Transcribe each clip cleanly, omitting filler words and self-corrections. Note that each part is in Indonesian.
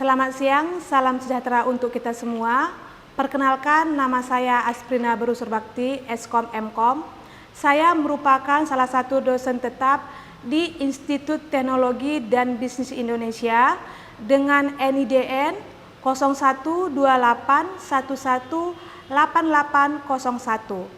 Selamat siang, salam sejahtera untuk kita semua. Perkenalkan, nama saya Asprina Berusurbakti, Eskom Mkom. Saya merupakan salah satu dosen tetap di Institut Teknologi dan Bisnis Indonesia dengan NIDN 0128118801.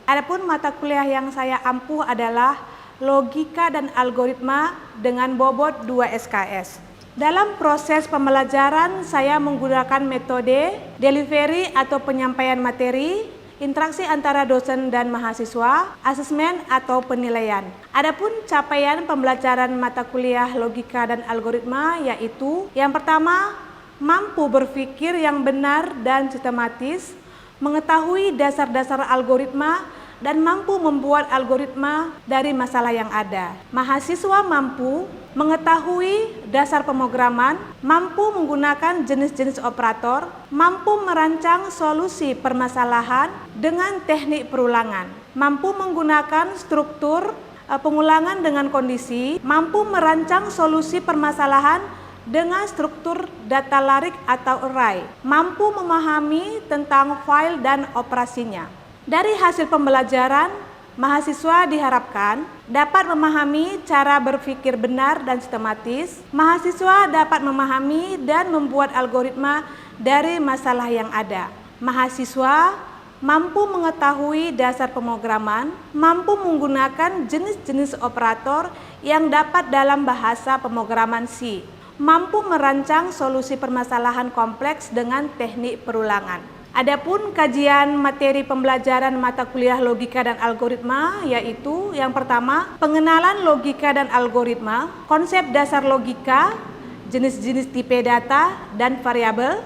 Adapun mata kuliah yang saya ampuh adalah Logika dan Algoritma dengan bobot 2 SKS. Dalam proses pembelajaran, saya menggunakan metode delivery atau penyampaian materi, interaksi antara dosen dan mahasiswa, asesmen atau penilaian. Adapun capaian pembelajaran mata kuliah logika dan algoritma yaitu yang pertama, mampu berpikir yang benar dan sistematis, mengetahui dasar-dasar algoritma, dan mampu membuat algoritma dari masalah yang ada. Mahasiswa mampu mengetahui dasar pemrograman, mampu menggunakan jenis-jenis operator, mampu merancang solusi permasalahan dengan teknik perulangan, mampu menggunakan struktur pengulangan dengan kondisi, mampu merancang solusi permasalahan dengan struktur data larik atau array, mampu memahami tentang file dan operasinya. Dari hasil pembelajaran, mahasiswa diharapkan dapat memahami cara berpikir benar dan sistematis. Mahasiswa dapat memahami dan membuat algoritma dari masalah yang ada. Mahasiswa mampu mengetahui dasar pemrograman, mampu menggunakan jenis-jenis operator yang dapat dalam bahasa pemrograman C, mampu merancang solusi permasalahan kompleks dengan teknik perulangan. Adapun kajian materi pembelajaran mata kuliah logika dan algoritma yaitu yang pertama, pengenalan logika dan algoritma, konsep dasar logika, jenis-jenis tipe data dan variabel,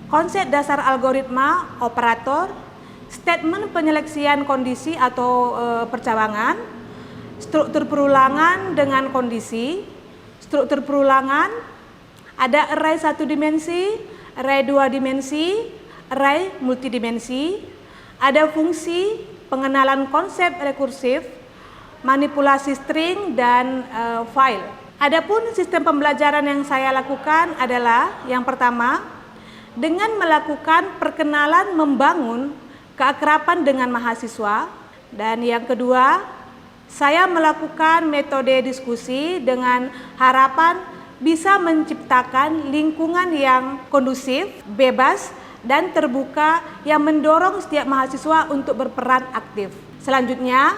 konsep dasar algoritma, operator, statement penyeleksian kondisi atau percabangan, struktur perulangan dengan kondisi, struktur perulangan, ada array 1 dimensi, array 2 dimensi, array multidimensi, ada fungsi, pengenalan konsep rekursif, manipulasi string, dan file. Adapun sistem pembelajaran yang saya lakukan adalah yang pertama, dengan melakukan perkenalan membangun keakraban dengan mahasiswa, dan yang kedua, saya melakukan metode diskusi dengan harapan bisa menciptakan lingkungan yang kondusif, bebas, dan terbuka yang mendorong setiap mahasiswa untuk berperan aktif. Selanjutnya,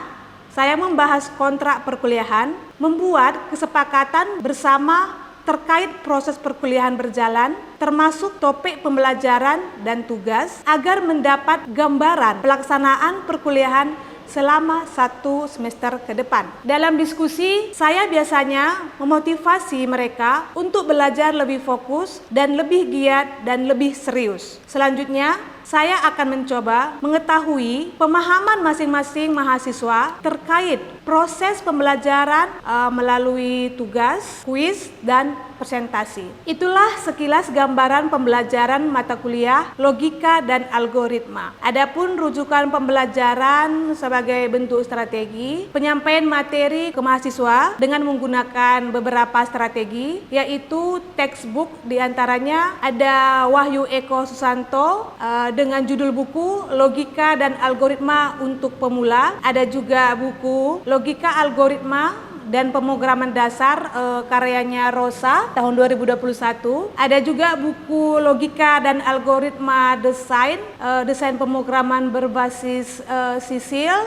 saya membahas kontrak perkuliahan, membuat kesepakatan bersama terkait proses perkuliahan berjalan, termasuk topik pembelajaran dan tugas, agar mendapat gambaran pelaksanaan perkuliahan selama 1 semester ke depan. Dalam diskusi, saya biasanya memotivasi mereka untuk belajar lebih fokus dan lebih giat dan lebih serius. Selanjutnya, saya akan mencoba mengetahui pemahaman masing-masing mahasiswa terkait proses pembelajaran melalui tugas, kuis, dan presentasi. Itulah sekilas gambaran pembelajaran mata kuliah logika dan algoritma. Adapun rujukan pembelajaran sebagai bentuk strategi penyampaian materi ke mahasiswa dengan menggunakan beberapa strategi, yaitu textbook, diantaranya ada Wahyu Eko Susanto dengan judul buku Logika dan Algoritma untuk Pemula. Ada juga buku Logika Algoritma dan Pemrograman Dasar karyanya Rosa tahun 2021. Ada juga buku Logika dan Algoritma Desain Pemrograman berbasis Sisil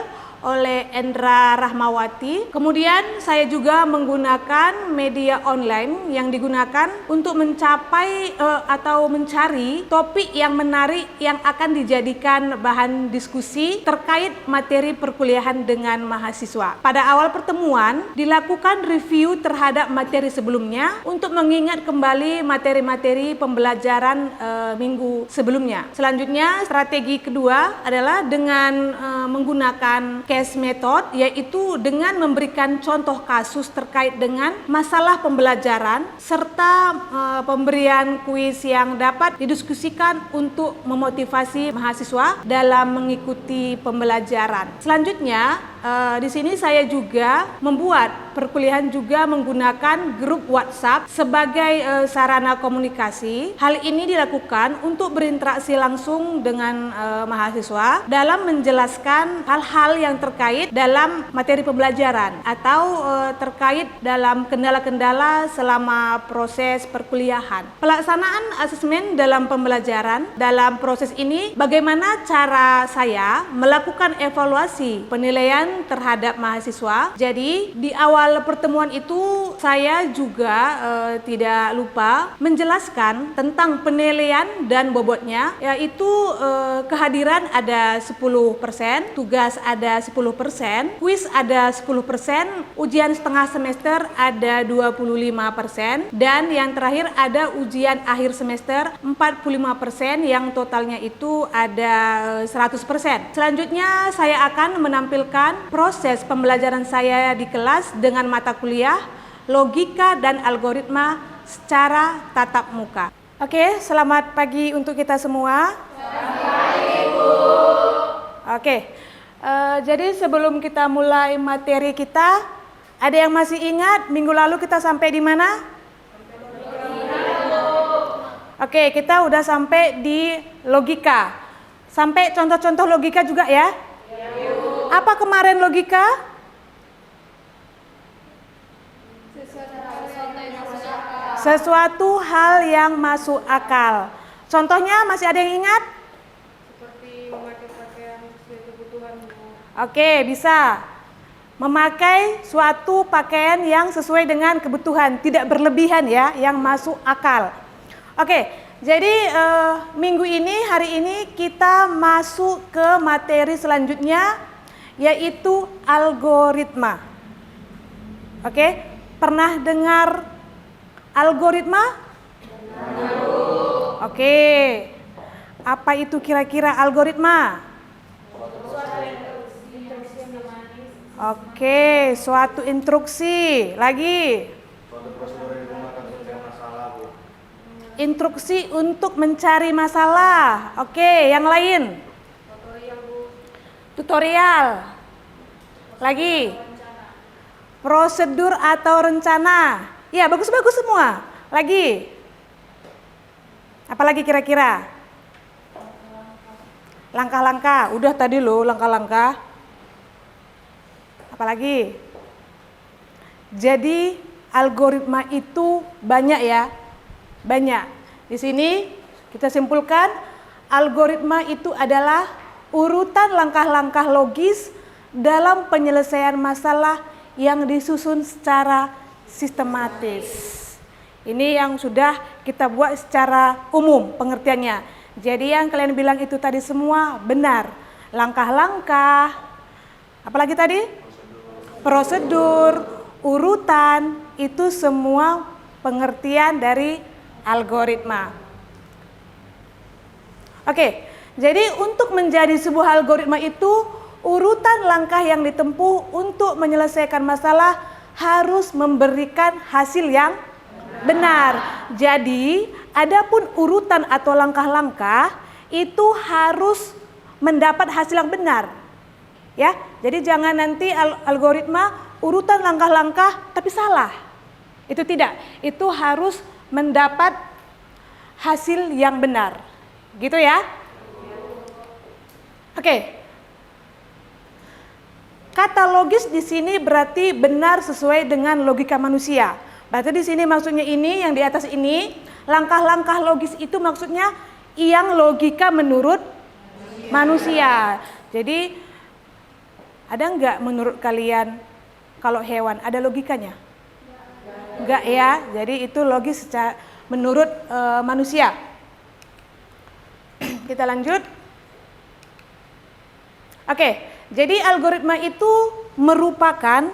oleh Endra Rahmawati. Kemudian saya juga menggunakan media online yang digunakan untuk mencapai atau mencari topik yang menarik yang akan dijadikan bahan diskusi terkait materi perkuliahan dengan mahasiswa. Pada awal pertemuan dilakukan review terhadap materi sebelumnya untuk mengingat kembali materi-materi pembelajaran minggu sebelumnya. Selanjutnya, strategi kedua adalah dengan menggunakan case method, yaitu dengan memberikan contoh kasus terkait dengan masalah pembelajaran serta pemberian kuis yang dapat didiskusikan untuk memotivasi mahasiswa dalam mengikuti pembelajaran. Selanjutnya, di sini saya juga membuat perkuliahan juga menggunakan grup WhatsApp sebagai sarana komunikasi. Hal ini dilakukan untuk berinteraksi langsung dengan mahasiswa dalam menjelaskan hal-hal yang terkait dalam materi pembelajaran atau terkait dalam kendala-kendala selama proses perkuliahan. Pelaksanaan asesmen dalam pembelajaran. Dalam proses ini, bagaimana cara saya melakukan evaluasi penilaian terhadap mahasiswa. Jadi di awal pertemuan itu saya juga tidak lupa menjelaskan tentang penilaian dan bobotnya, yaitu kehadiran ada 10%, tugas ada 10%, kuis ada 10%, ujian setengah semester ada 25%, dan yang terakhir ada ujian akhir semester 45% yang totalnya itu ada 100%. Selanjutnya saya akan menampilkan proses pembelajaran saya di kelas dengan mata kuliah logika dan algoritma secara tatap muka. Oke, selamat pagi untuk kita semua. Selamat pagi, Bu. Oke, jadi sebelum kita mulai materi kita, ada yang masih ingat minggu lalu kita sampai di mana? Oke, kita udah sampai di logika. Sampai contoh-contoh logika juga ya? Apa kemarin logika? Sesuatu hal yang masuk akal. Contohnya masih ada yang ingat? Seperti memakai pakaian sesuai kebutuhan. Oke, bisa. Memakai suatu pakaian yang sesuai dengan kebutuhan, tidak berlebihan ya, yang masuk akal. Oke, jadi minggu ini, hari ini kita masuk ke materi selanjutnya, yaitu algoritma. Oke, pernah dengar algoritma? Oke, apa itu kira-kira algoritma? Oke, suatu instruksi. Lagi? Instruksi untuk mencari masalah. Oke, yang lain? Tutorial. Lagi? Prosedur atau rencana. Ya, bagus-bagus semua. Lagi? Apalagi kira-kira? Langkah-langkah. Udah tadi loh langkah-langkah. Apalagi? Jadi algoritma itu banyak ya. Banyak. Di sini kita simpulkan algoritma itu adalah urutan langkah-langkah logis dalam penyelesaian masalah yang disusun secara sistematis. Ini yang sudah kita buat secara umum pengertiannya. Jadi yang kalian bilang itu tadi semua benar. Langkah-langkah, apalagi tadi? Prosedur, urutan, itu semua pengertian dari algoritma. Oke, jadi untuk menjadi sebuah algoritma itu urutan langkah yang ditempuh untuk menyelesaikan masalah harus memberikan hasil yang benar. Jadi, adapun urutan atau langkah-langkah itu harus mendapat hasil yang benar. Ya, jadi jangan nanti algoritma urutan langkah-langkah tapi salah. Itu tidak. Itu harus mendapat hasil yang benar. Gitu ya? Oke. Kata logis di sini berarti benar sesuai dengan logika manusia. Berarti di sini maksudnya ini, yang di atas ini, langkah-langkah logis itu maksudnya yang logika menurut manusia. Jadi ada nggak menurut kalian kalau hewan ada logikanya? Enggak ya. Jadi itu logis secara menurut manusia. Kita lanjut. Oke. Jadi algoritma itu merupakan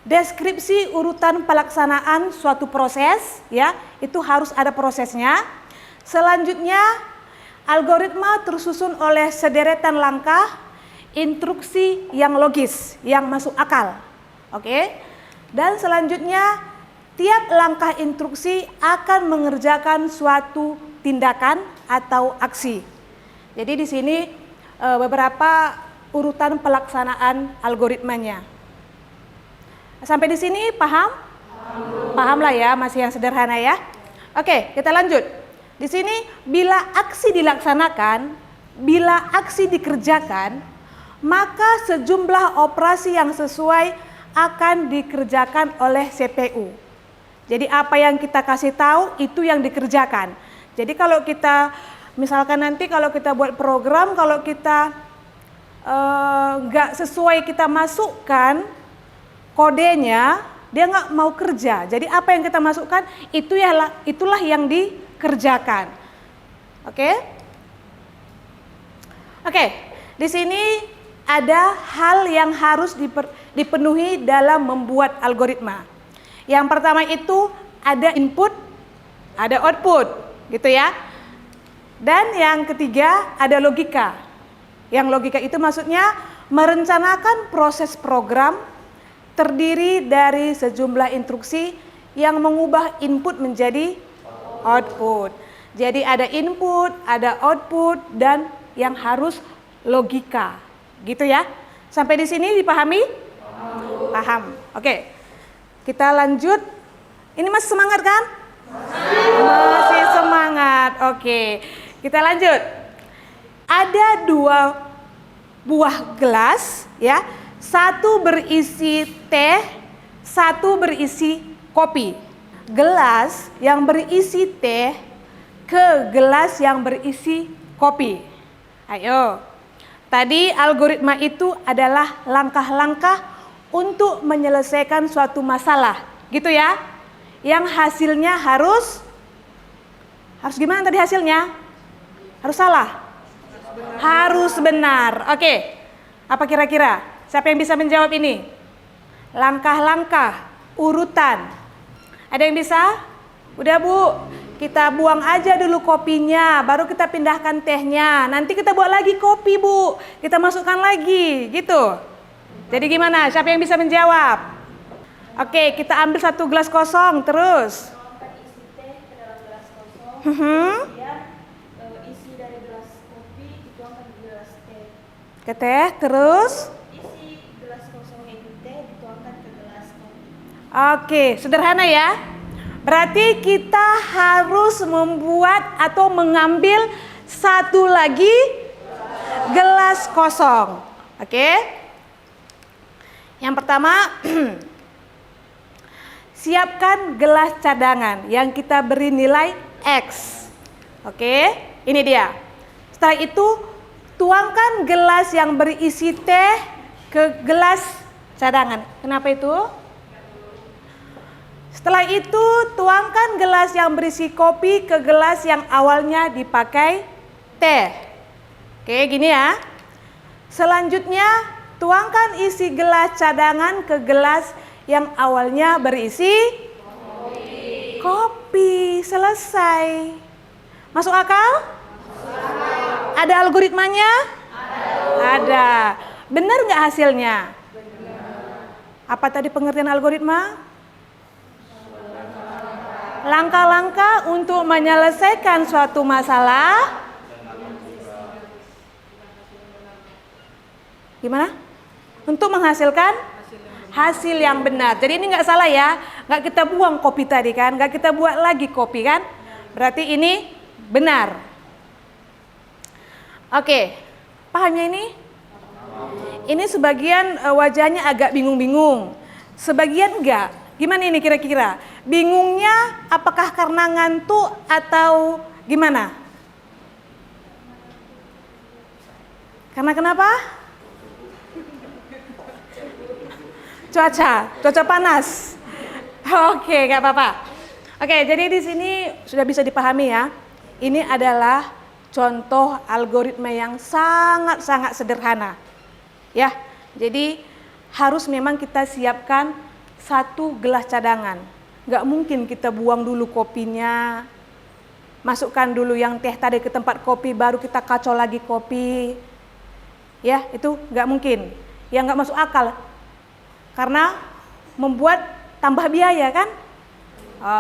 deskripsi urutan pelaksanaan suatu proses, ya, itu harus ada prosesnya. Selanjutnya, algoritma tersusun oleh sederetan langkah instruksi yang logis, yang masuk akal. Oke. Dan selanjutnya, tiap langkah instruksi akan mengerjakan suatu tindakan atau aksi. Jadi di sini beberapa urutan pelaksanaan algoritmanya. Sampai di sini paham? Paham lah ya, masih yang sederhana ya. Oke, kita lanjut. Di sini bila aksi dilaksanakan, bila aksi dikerjakan, maka sejumlah operasi yang sesuai akan dikerjakan oleh CPU. Jadi apa yang kita kasih tahu itu yang dikerjakan. Jadi kalau kita misalkan nanti kalau kita buat program, kalau kita nggak sesuai kita masukkan kodenya, dia nggak mau kerja. Jadi apa yang kita masukkan itulah yang dikerjakan. Oke? Oke, di sini ada hal yang harus dipenuhi dalam membuat algoritma. Yang pertama itu ada input, ada output, gitu ya. Dan yang ketiga ada logika. Yang logika itu maksudnya merencanakan proses program terdiri dari sejumlah instruksi yang mengubah input menjadi output. Jadi ada input, ada output, dan yang harus logika. Gitu ya. Sampai di sini dipahami? Paham. Oke. Kita lanjut. Ini masih semangat kan? Masih semangat. Oke. Kita lanjut. Ada 2 buah gelas ya. Satu berisi teh, satu berisi kopi. Gelas yang berisi teh ke gelas yang berisi kopi. Ayo. Tadi algoritma itu adalah langkah-langkah untuk menyelesaikan suatu masalah, gitu ya. Yang hasilnya harus gimana tadi hasilnya? Harus salah? Harus benar. Oke. Apa kira-kira? Siapa yang bisa menjawab ini? Langkah-langkah, urutan. Ada yang bisa? Udah Bu, kita buang aja dulu kopinya, baru kita pindahkan tehnya. Nanti kita buat lagi kopi Bu, kita masukkan lagi, gitu. Jadi gimana? Siapa yang bisa menjawab? Oke, kita ambil 1 gelas kosong, terus. Tuangkan isi teh ke dalam gelas kosong. Kemudian isi dari gelas kopi dituangkan ke gelas teh. Ke teh, terus. Isi gelas kosong itu teh dituangkan ke gelas kopi. Oke, sederhana ya. Berarti kita harus membuat atau mengambil 1 lagi gelas kosong. Oke. Yang pertama, siapkan gelas cadangan yang kita beri nilai X. Oke, ini dia. Setelah itu, tuangkan gelas yang berisi teh ke gelas cadangan. Kenapa itu? Setelah itu, tuangkan gelas yang berisi kopi ke gelas yang awalnya dipakai teh. Oke, gini ya. Selanjutnya, tuangkan isi gelas cadangan ke gelas yang awalnya berisi kopi. Selesai. Masuk akal? Ada algoritmanya? Ada. Benar nggak hasilnya? Apa tadi pengertian algoritma? Langkah-langkah untuk menyelesaikan suatu masalah. Gimana? Untuk menghasilkan hasil yang benar. Jadi ini nggak salah ya. Nggak kita buang kopi tadi kan. Nggak kita buat lagi kopi kan. Berarti ini benar. Oke. Pahamnya ini? Ini sebagian wajahnya agak bingung-bingung. Sebagian enggak. Gimana ini kira-kira? Bingungnya apakah karena ngantuk atau gimana? Karena kenapa? Cuaca panas. Oke, nggak apa-apa. Oke, jadi di sini sudah bisa dipahami ya. Ini adalah contoh algoritma yang sangat-sangat sederhana. Ya, jadi harus memang kita siapkan 1 gelas cadangan. Nggak mungkin kita buang dulu kopinya, masukkan dulu yang teh tadi ke tempat kopi, baru kita kacau lagi kopi. Ya, itu nggak mungkin. Ya nggak masuk akal. Karena membuat tambah biaya kan?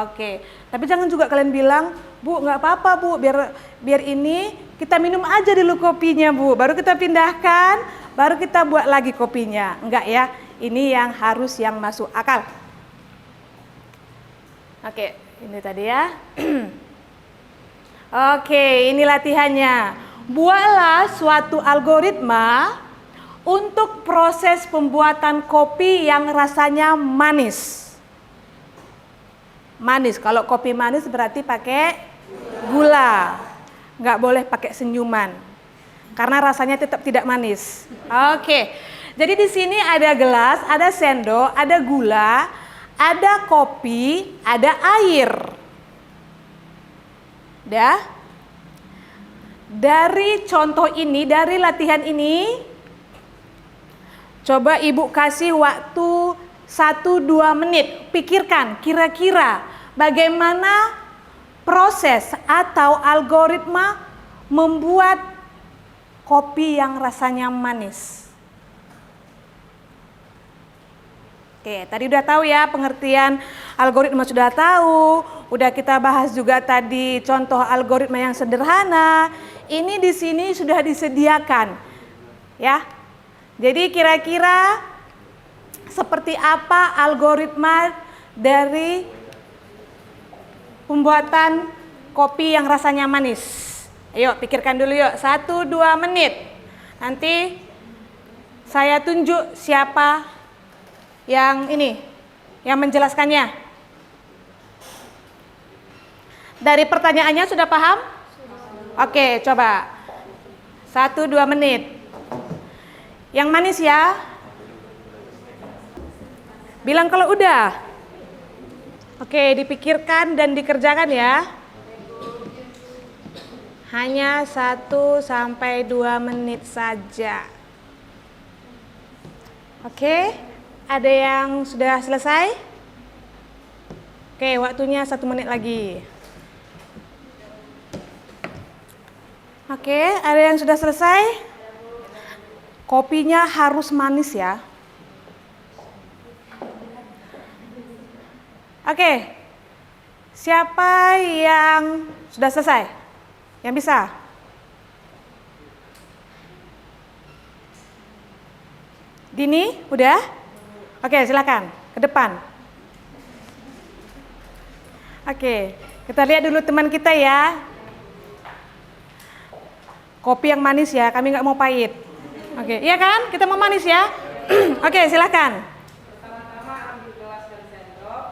Oke. Tapi jangan juga kalian bilang, Bu, nggak apa-apa Bu, biar ini kita minum aja dulu kopinya Bu, baru kita pindahkan, baru kita buat lagi kopinya. Enggak ya, ini yang harus yang masuk akal. Oke, ini tadi ya. Oke, ini latihannya. Buatlah suatu algoritma untuk proses pembuatan kopi yang rasanya manis. Manis, kalau kopi manis berarti pakai gula. Nggak boleh pakai senyuman. Karena rasanya tetap tidak manis. Oke, jadi di sini ada gelas, ada sendok, ada gula, ada kopi, ada air. Dah. Dari contoh ini, dari latihan ini, coba Ibu kasih waktu 1-2 menit. Pikirkan kira-kira bagaimana proses atau algoritma membuat kopi yang rasanya manis. Oke, tadi udah tahu ya pengertian algoritma, sudah tahu. Udah kita bahas juga tadi contoh algoritma yang sederhana. Ini di sini sudah disediakan. Ya. Jadi kira-kira seperti apa algoritma dari pembuatan kopi yang rasanya manis? Ayo pikirkan dulu yuk, 1-2 menit. Nanti saya tunjuk siapa yang ini, yang menjelaskannya. Dari pertanyaannya sudah paham? Oke, coba 1-2 menit. Yang manis ya. Bilang kalau udah. Oke, dipikirkan dan dikerjakan ya. Hanya 1-2 menit saja. Oke, ada yang sudah selesai? Oke, waktunya 1 menit lagi. Oke, ada yang sudah selesai? Kopinya harus manis ya. Oke, siapa yang sudah selesai? Yang bisa? Dini, udah? Oke, silakan ke depan. Oke, kita lihat dulu teman kita ya. Kopi yang manis ya, kami nggak mau pahit. Oke, iya kan? Kita mau manis ya. Oke, silakan. Pertama-tama ambil gelas dan sendok.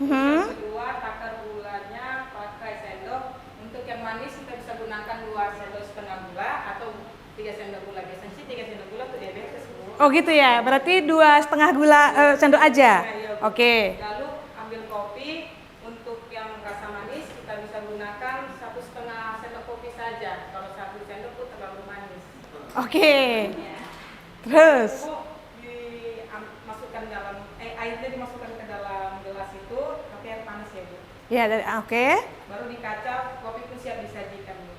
Yang kedua takar gulanya pakai sendok. Untuk yang manis kita bisa gunakan 2 sendok setengah gula atau 3 sendok gula. Biasanya sih 3 sendok gula tuh diabetes. Oh gitu ya, berarti 2,5 gula sendok aja. Oke. Lalu ambil kopi. Untuk yang rasa manis kita bisa gunakan 1,5 sendok kopi saja. Kalau 1 sendok tuh terlalu manis. Oke. Terus Dimasukkan dalam airnya dimasukkan ke dalam gelas itu, tapi air panas ya Bu. Ya, oke. Baru dikacau, kopi pun siap disajikan Bu.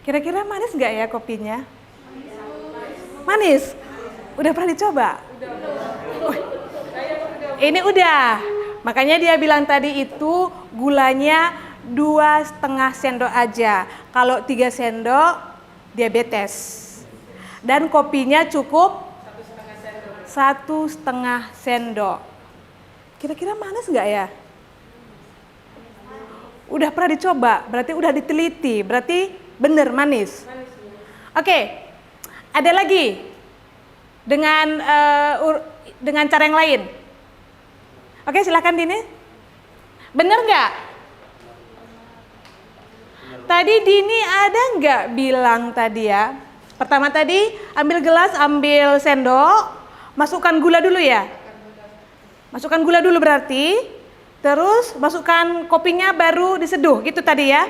Kira-kira manis nggak ya kopinya? Manis? Udah pernah dicoba? Ini udah. Makanya dia bilang tadi itu gulanya 2,5 sendok aja. Kalau 3 sendok diabetes. Dan kopinya cukup 1,5 sendok. Kira-kira manis nggak ya? Udah pernah dicoba, berarti udah diteliti, berarti bener manis. Oke, ada lagi dengan cara yang lain. Oke, silakan Dini. Bener nggak? Tadi Dini ada nggak bilang tadi ya? Pertama tadi ambil gelas, ambil sendok, masukkan gula dulu ya. Masukkan gula dulu berarti, terus masukkan kopinya baru diseduh gitu tadi ya.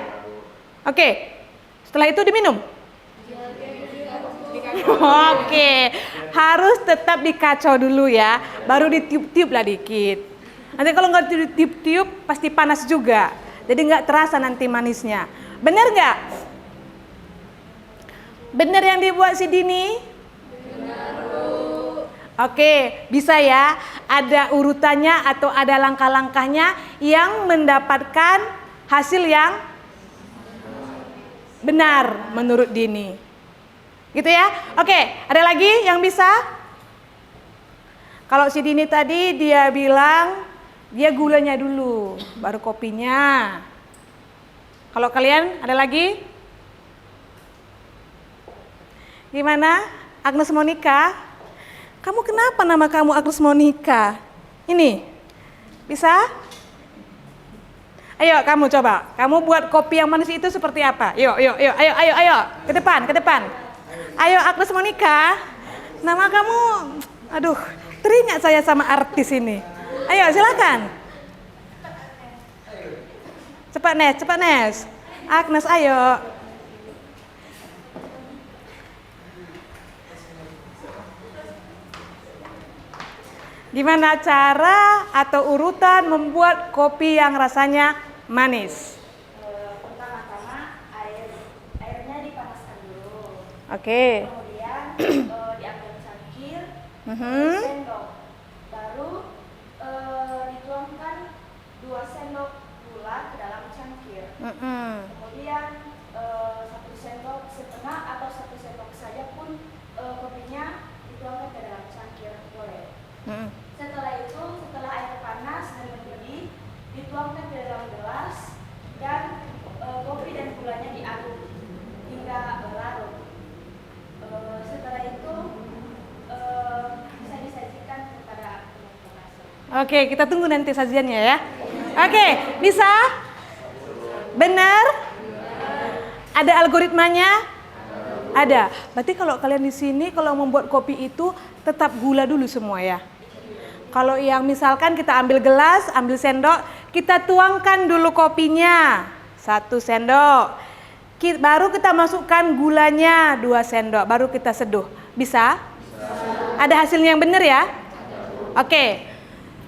Oke, setelah itu diminum. Oke, harus tetap dikacau dulu ya, baru ditiup-tiup lah dikit. Nanti kalau nggak ditiup-tiup pasti panas juga, jadi nggak terasa nanti manisnya. Bener nggak? Bener yang dibuat si Dini? Oke, bisa ya. Ada urutannya atau ada langkah-langkahnya yang mendapatkan hasil yang benar menurut Dini. Gitu ya. Oke, ada lagi yang bisa? Kalau si Dini tadi dia bilang dia gulanya dulu, baru kopinya. Kalau kalian ada lagi? Gimana? Agnes Monica? Kamu kenapa nama kamu Agnes Monica? Ini, bisa? Ayo kamu coba, kamu buat kopi yang manis itu seperti apa? Yuk, ayo, ke depan. Ayo Agnes Monica, nama kamu, aduh, teringat saya sama artis ini. Ayo silakan. Cepat Nes. Agnes, ayo. Gimana cara atau urutan membuat kopi yang rasanya manis? Pertama-tama airnya dipanaskan dulu. Oke. Kemudian diambil cangkir, Mhm. sendok. Baru dituangkan 2 sendok gula ke dalam cangkir. Kemudian 1 sendok setengah atau 1 sendok saja pun kopinya dituangkan ke dalam cangkir boleh. Setelah air panas dan mendidih, dituangkan ke dalam gelas dan kopi dan gulanya diaduk hingga larut. Setelah itu bisa disajikan kepada teman-teman. Oke, kita tunggu nanti sajiannya ya. Oke, bisa? Benar? Ada algoritmanya? Ada. Berarti kalau kalian di sini kalau membuat kopi itu tetap gula dulu semua ya. Kalau yang misalkan kita ambil gelas, ambil sendok, kita tuangkan dulu kopinya 1 sendok. Baru kita masukkan gulanya 2 sendok, baru kita seduh. Bisa? Ada hasilnya yang benar ya? Oke.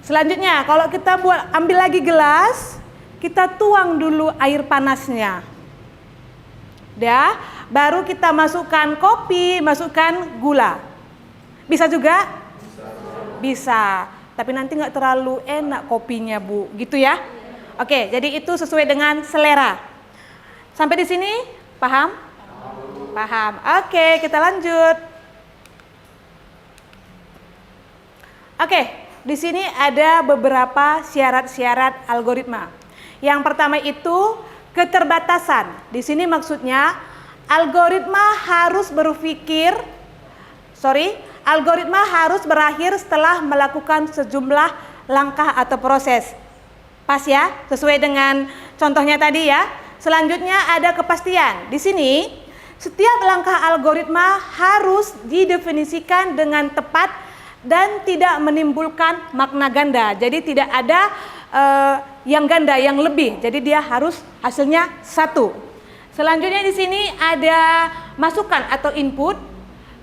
Selanjutnya, kalau kita ambil lagi gelas, kita tuang dulu air panasnya. Ya, baru kita masukkan kopi, masukkan gula. Bisa juga? Bisa, tapi nanti nggak terlalu enak kopinya Bu, gitu ya. Oke, jadi itu sesuai dengan selera. Sampai di sini paham? Paham. Oke, kita lanjut. Oke, di sini ada beberapa syarat-syarat algoritma. Yang pertama itu keterbatasan. Di sini maksudnya algoritma harus berakhir setelah melakukan sejumlah langkah atau proses. Pas ya, sesuai dengan contohnya tadi ya. Selanjutnya ada kepastian. Di sini setiap langkah algoritma harus didefinisikan dengan tepat dan tidak menimbulkan makna ganda. Jadi tidak ada yang ganda, yang lebih. Jadi dia harus hasilnya 1. Selanjutnya di sini ada masukan atau input.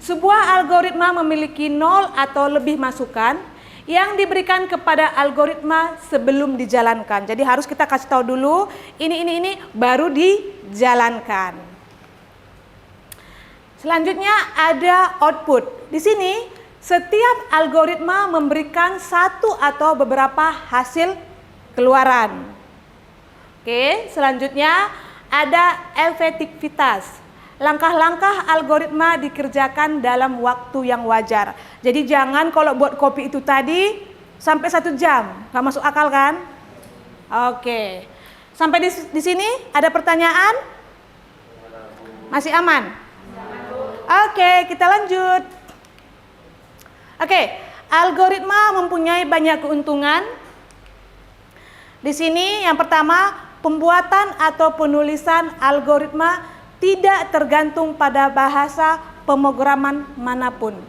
Sebuah algoritma memiliki 0 atau lebih masukan yang diberikan kepada algoritma sebelum dijalankan. Jadi harus kita kasih tahu dulu ini baru dijalankan. Selanjutnya ada output. Di sini setiap algoritma memberikan 1 atau beberapa hasil keluaran. Oke, selanjutnya ada efektivitas. Langkah-langkah algoritma dikerjakan dalam waktu yang wajar. Jadi jangan kalau buat kopi itu tadi sampai 1 jam, nggak masuk akal kan? Oke, sampai di sini ada pertanyaan? Masih aman? Oke, kita lanjut. Oke, algoritma mempunyai banyak keuntungan. Di sini yang pertama, pembuatan atau penulisan algoritma tidak tergantung pada bahasa pemrograman manapun.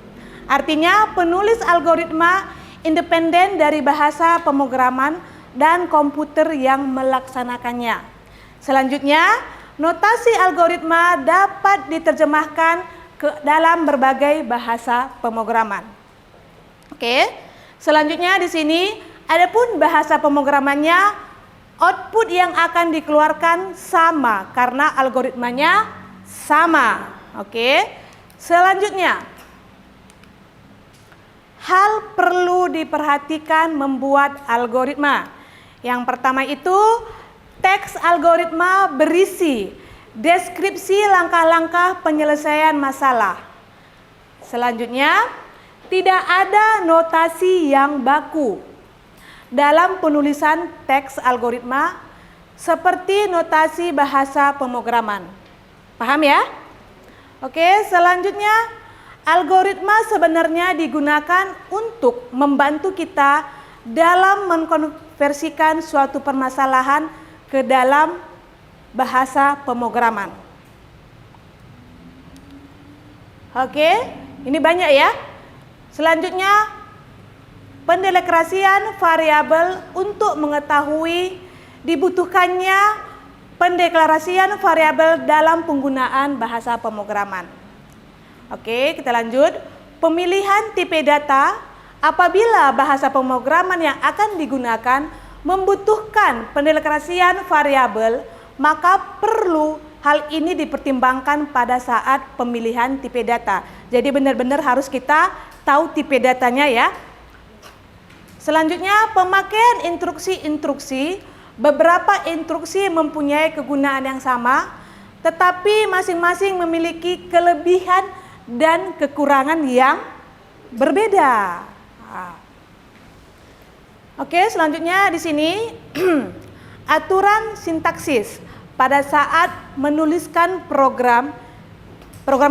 Artinya penulis algoritma independen dari bahasa pemrograman dan komputer yang melaksanakannya. Selanjutnya, notasi algoritma dapat diterjemahkan ke dalam berbagai bahasa pemrograman. Oke. Selanjutnya di sini adapun bahasa pemrogramannya, output yang akan dikeluarkan sama karena algoritmanya sama. Oke. Selanjutnya, hal perlu diperhatikan membuat algoritma. Yang pertama itu, teks algoritma berisi deskripsi langkah-langkah penyelesaian masalah. Selanjutnya, tidak ada notasi yang baku dalam penulisan teks algoritma seperti notasi bahasa pemrograman. Paham ya? Oke, selanjutnya algoritma sebenarnya digunakan untuk membantu kita dalam mengkonversikan suatu permasalahan ke dalam bahasa pemrograman. Oke, ini banyak ya. Selanjutnya, pendeklarasian variabel untuk mengetahui dibutuhkannya pendeklarasian variabel dalam penggunaan bahasa pemrograman. Oke, kita lanjut. Pemilihan tipe data apabila bahasa pemrograman yang akan digunakan membutuhkan pendeklarasian variabel, maka perlu hal ini dipertimbangkan pada saat pemilihan tipe data. Jadi benar-benar harus kita tahu tipe datanya ya. Selanjutnya, pemakaian instruksi-instruksi. Beberapa instruksi mempunyai kegunaan yang sama, tetapi masing-masing memiliki kelebihan dan kekurangan yang berbeda. Oke, selanjutnya di sini aturan sintaksis pada saat menuliskan program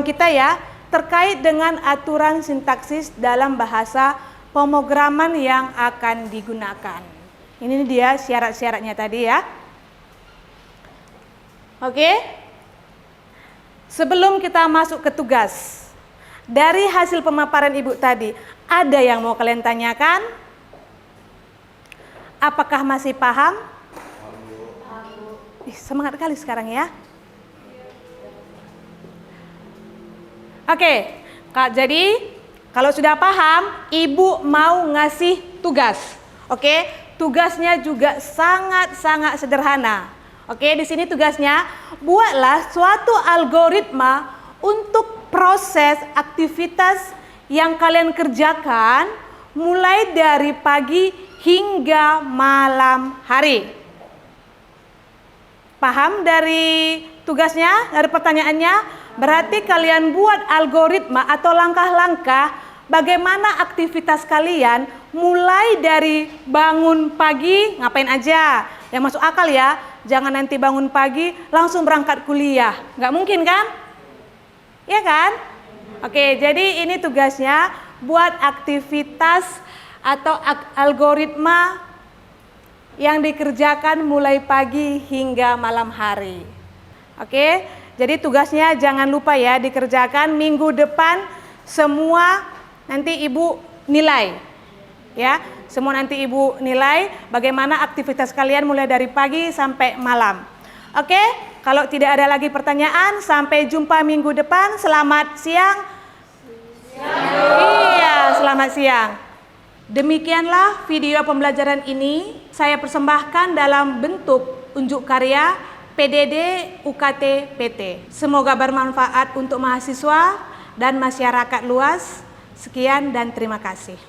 kita ya, terkait dengan aturan sintaksis dalam bahasa pemrograman yang akan digunakan. Ini dia syarat-syaratnya tadi ya. Oke. Sebelum kita masuk ke tugas, dari hasil pemaparan Ibu tadi, ada yang mau kalian tanyakan? Apakah masih paham? Semangat kali sekarang ya. Oke, Kak, jadi kalau sudah paham, Ibu mau ngasih tugas. Oke, tugasnya juga sangat-sangat sederhana. Oke, di sini tugasnya buatlah suatu algoritma untuk proses aktivitas yang kalian kerjakan mulai dari pagi hingga malam hari. Paham dari tugasnya, dari pertanyaannya? Berarti kalian buat algoritma atau langkah-langkah bagaimana aktivitas kalian mulai dari bangun pagi, ngapain aja. Yang masuk akal ya, jangan nanti bangun pagi langsung berangkat kuliah. Nggak mungkin kan? Ya kan? Oke, jadi ini tugasnya buat aktivitas atau algoritma yang dikerjakan mulai pagi hingga malam hari. Oke, jadi tugasnya jangan lupa ya dikerjakan minggu depan semua nanti Ibu nilai. Ya, semua nanti Ibu nilai bagaimana aktivitas kalian mulai dari pagi sampai malam. Oke, kalau tidak ada lagi pertanyaan, sampai jumpa minggu depan. Selamat siang. Iya, selamat siang. Demikianlah video pembelajaran ini saya persembahkan dalam bentuk unjuk karya PDD UKT PT. Semoga bermanfaat untuk mahasiswa dan masyarakat luas. Sekian dan terima kasih.